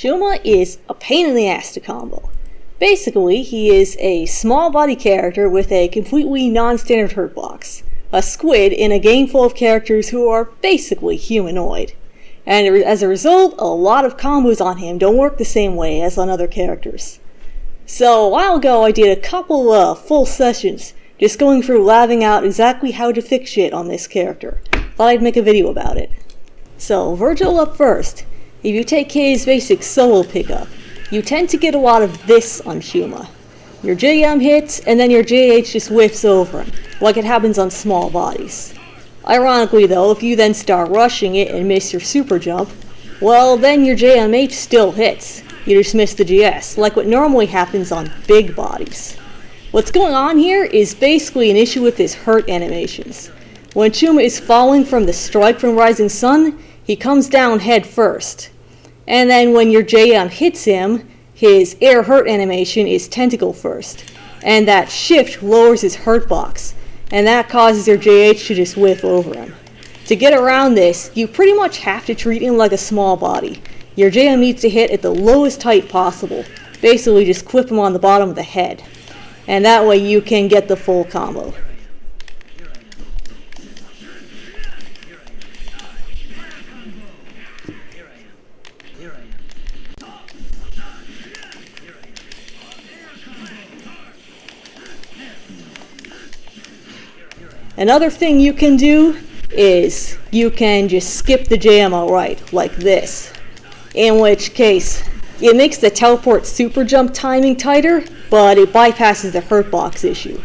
Shuma is a pain in the ass to combo. Basically, he is a small body character with a completely non-standard hurtbox. A squid in a game full of characters who are basically humanoid. And as a result, a lot of combos on him don't work the same way as on other characters. So a while ago I did a couple of full sessions just going through labbing out exactly how to fix shit on this character. Thought I'd make a video about it. So Vergil up first. If you take his basic solo pickup, you tend to get a lot of this on Shuma. Your JM hits, and then your JH just whiffs over him, like it happens on small bodies. Ironically though, if you then start rushing it and miss your super jump, well then your JMH still hits. You just miss the GS, like what normally happens on big bodies. What's going on here is basically an issue with his hurt animations. When Shuma is falling from the strike from Rising Sun, he comes down head first. And then when your JM hits him, his air hurt animation is tentacle first. And that shift lowers his hurtbox, and that causes your JH to just whiff over him. To get around this, you pretty much have to treat him like a small body. Your JM needs to hit at the lowest height possible, basically just clip him on the bottom of the head. And that way you can get the full combo. Another thing you can do is you can just skip the JM outright, like this. In which case, it makes the teleport super jump timing tighter, but it bypasses the hurtbox issue.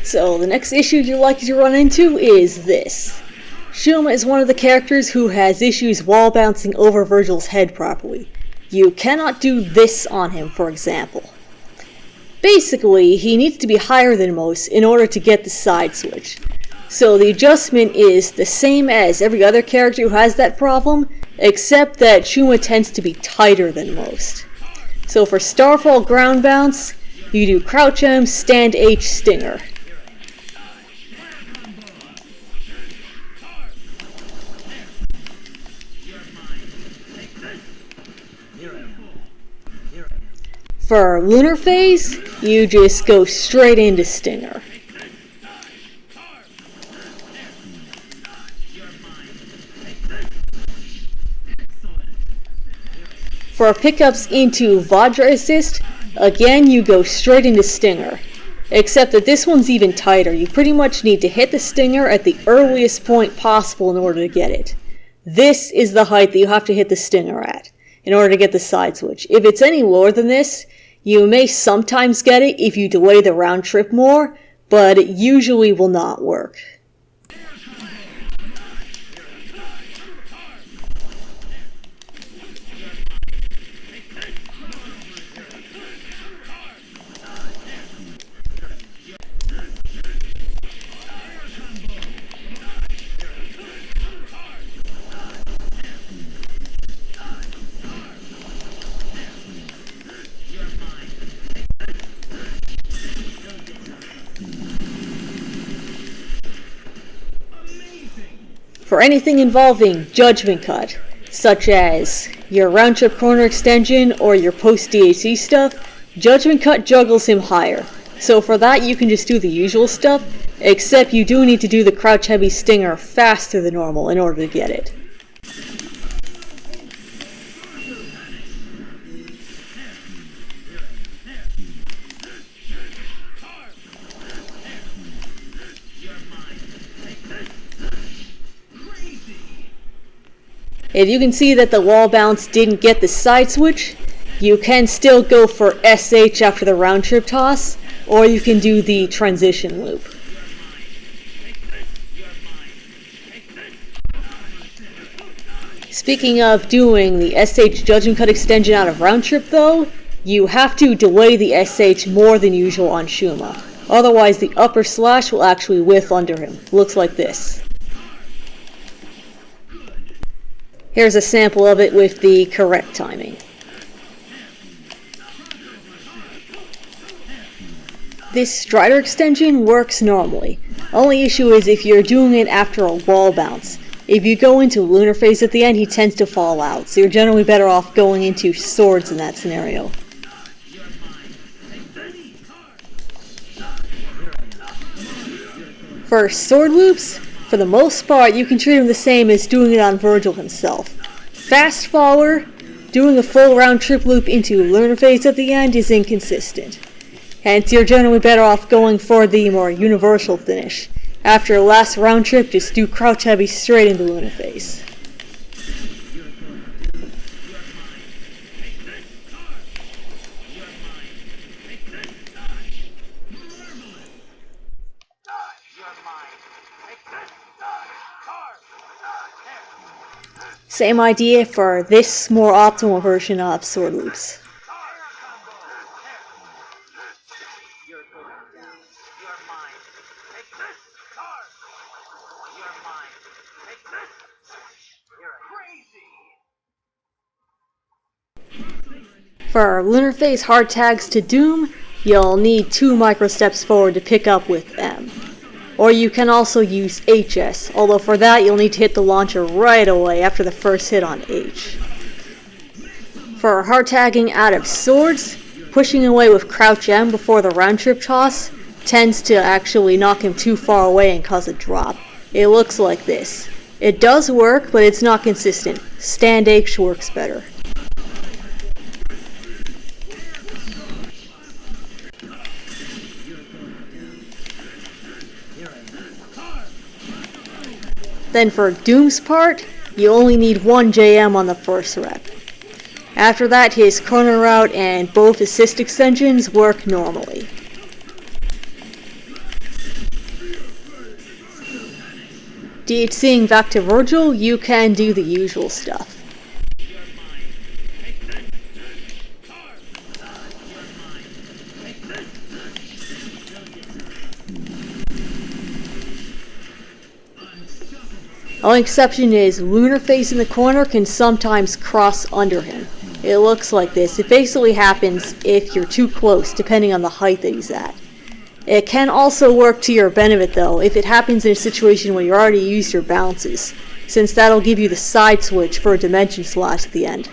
So the next issue you're likely to run into is this. Shuma is one of the characters who has issues wall bouncing over Vergil's head properly. You cannot do this on him, for example. Basically, he needs to be higher than most in order to get the side switch. So the adjustment is the same as every other character who has that problem, except that Shuma tends to be tighter than most. So for Starfall ground bounce, you do crouch M, stand H, stinger. For lunar phase, you just go straight into stinger. For pickups into Vajra assist, again you go straight into stinger. Except that this one's even tighter. You pretty much need to hit the stinger at the earliest point possible in order to get it. This is the height that you have to hit the stinger at in order to get the side switch. If it's any lower than this, you may sometimes get it if you delay the round trip more, but it usually will not work. For anything involving judgment cut, such as your round trip corner extension or your post DHC stuff, judgment cut juggles him higher. So for that you can just do the usual stuff, except you do need to do the crouch heavy stinger faster than normal in order to get it. If you can see that the wall bounce didn't get the side switch, you can still go for SH after the round trip toss, or you can do the transition loop. Speaking of doing the SH judgment cut extension out of round trip though, you have to delay the SH more than usual on Shuma. Otherwise the upper slash will actually whiff under him. Looks like this. Here's a sample of it with the correct timing. This strider extension works normally. Only issue is if you're doing it after a wall bounce. If you go into lunar phase at the end, he tends to fall out, so you're generally better off going into swords in that scenario. For sword loops, for the most part, you can treat him the same as doing it on Vergil himself. Fast follower, doing a full round trip loop into lunar phase at the end is inconsistent. Hence, you're generally better off going for the more universal finish. After a last round trip, just do crouch heavy straight into lunar phase. Same idea for this more optimal version of sword loops. For lunar phase hard tags to Doom, you'll need 2 micro steps forward to pick up with M. Or you can also use HS, although for that you'll need to hit the launcher right away after the first hit on H. For hard tagging out of swords, pushing away with crouch M before the round trip toss tends to actually knock him too far away and cause a drop. It looks like this. It does work, but it's not consistent. Stand H works better. Then for Doom's part, you only need 1 JM on the first rep. After that, his corner route and both assist extensions work normally. DHCing back to Vergil, you can do the usual stuff. Only exception is lunar phase in the corner can sometimes cross under him. It looks like this. It basically happens if you're too close, depending on the height that he's at. It can also work to your benefit though, if it happens in a situation where you already used your bounces, since that'll give you the side switch for a dimension slash at the end.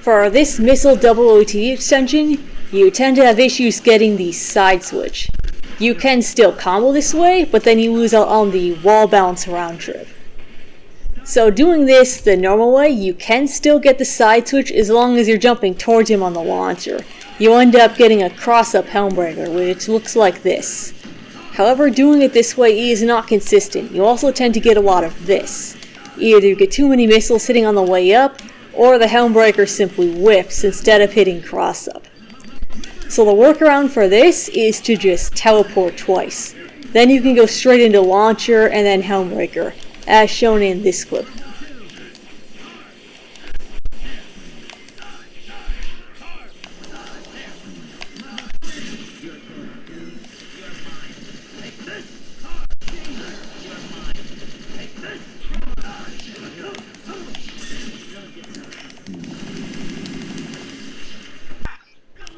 For this missile double OT extension, you tend to have issues getting the side switch. You can still combo this way, but then you lose out on the wall bounce round trip. So doing this the normal way, you can still get the side switch as long as you're jumping towards him on the launcher. You end up getting a cross-up helmbreaker, which looks like this. However, doing it this way is not consistent. You also tend to get a lot of this. Either you get too many missiles hitting on the way up, or the helmbreaker simply whiffs instead of hitting cross-up. So the workaround for this is to just teleport twice. Then you can go straight into launcher and then helmbreaker, as shown in this clip.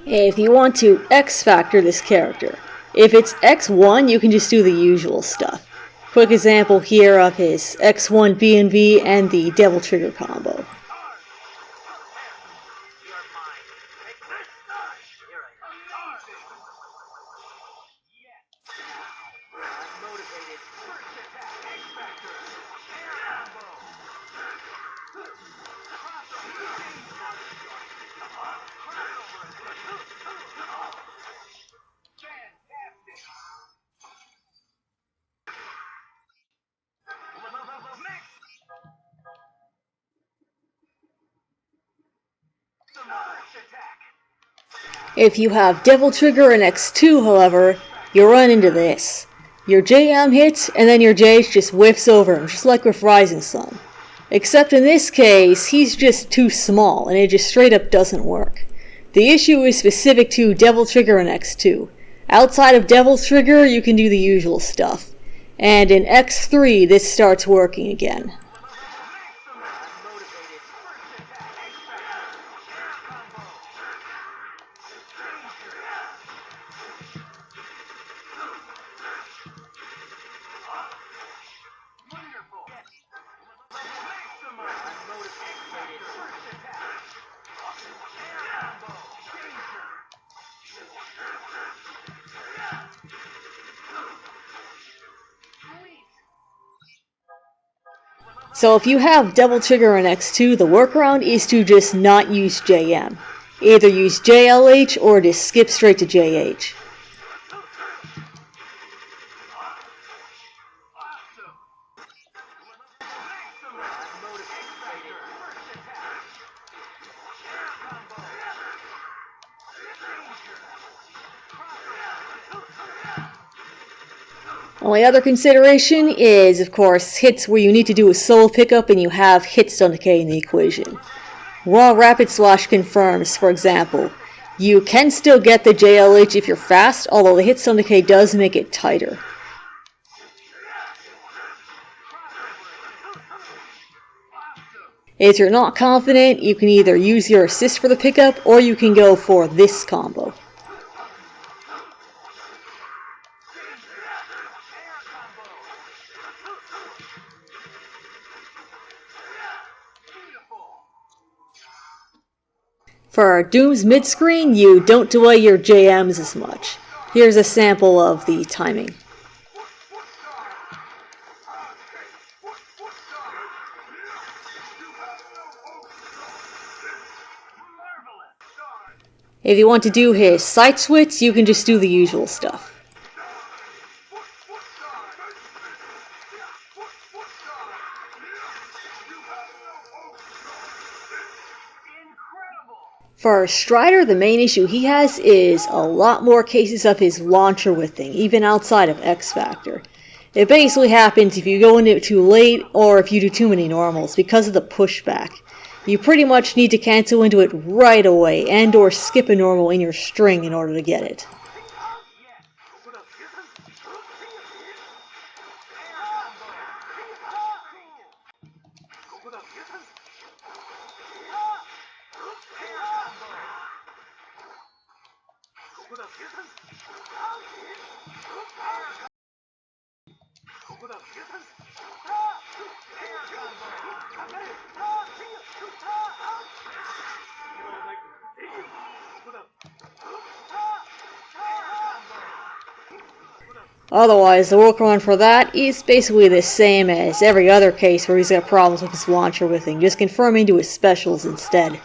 If you want to X-Factor this character, if it's X1, you can just do the usual stuff. Quick example here of his X1 B&V and the Devil Trigger combo. If you have Devil Trigger and X2, however, you run into this. Your JM hits, and then your JH just whiffs over him, just like with Rising Sun. Except in this case, he's just too small, and it just straight up doesn't work. The issue is specific to Devil Trigger and X2. Outside of Devil Trigger, you can do the usual stuff. And in X3 this starts working again. So if you have double trigger on X2, the workaround is to just not use JM. Either use JLH or just skip straight to JH. Only other consideration is, of course, hits where you need to do a solo pickup and you have hit stun decay in the equation. While Rapid Slash confirms, for example, you can still get the JLH if you're fast, although the hit stun decay does make it tighter. If you're not confident, you can either use your assist for the pickup or you can go for this combo. For Doom's mid-screen, you don't delay your JMs as much. Here's a sample of the timing. If you want to do his sight switch, you can just do the usual stuff. For Strider, the main issue he has is a lot more cases of his launcher whiffing, even outside of X Factor. It basically happens if you go into it too late or if you do too many normals because of the pushback. You pretty much need to cancel into it right away and or skip a normal in your string in order to get it. Otherwise, the workaround for that is basically the same as every other case where he's got problems with his launcher whiffing, just confirm into his specials instead.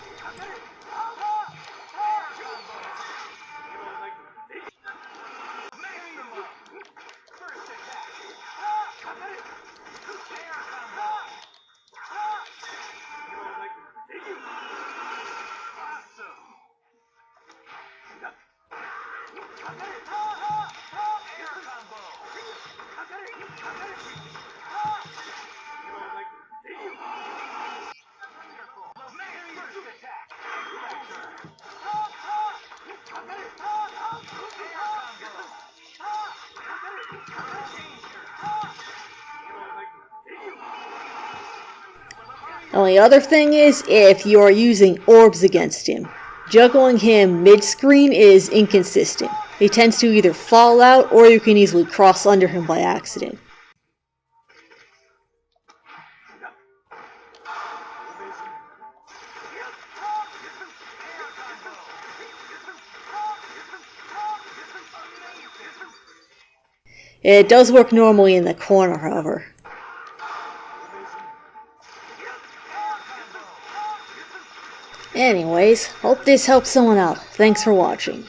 Only other thing is if you are using orbs against him. Juggling him mid-screen is inconsistent. He tends to either fall out or you can easily cross under him by accident. It does work normally in the corner, however. Anyways, hope this helps someone out. Thanks for watching.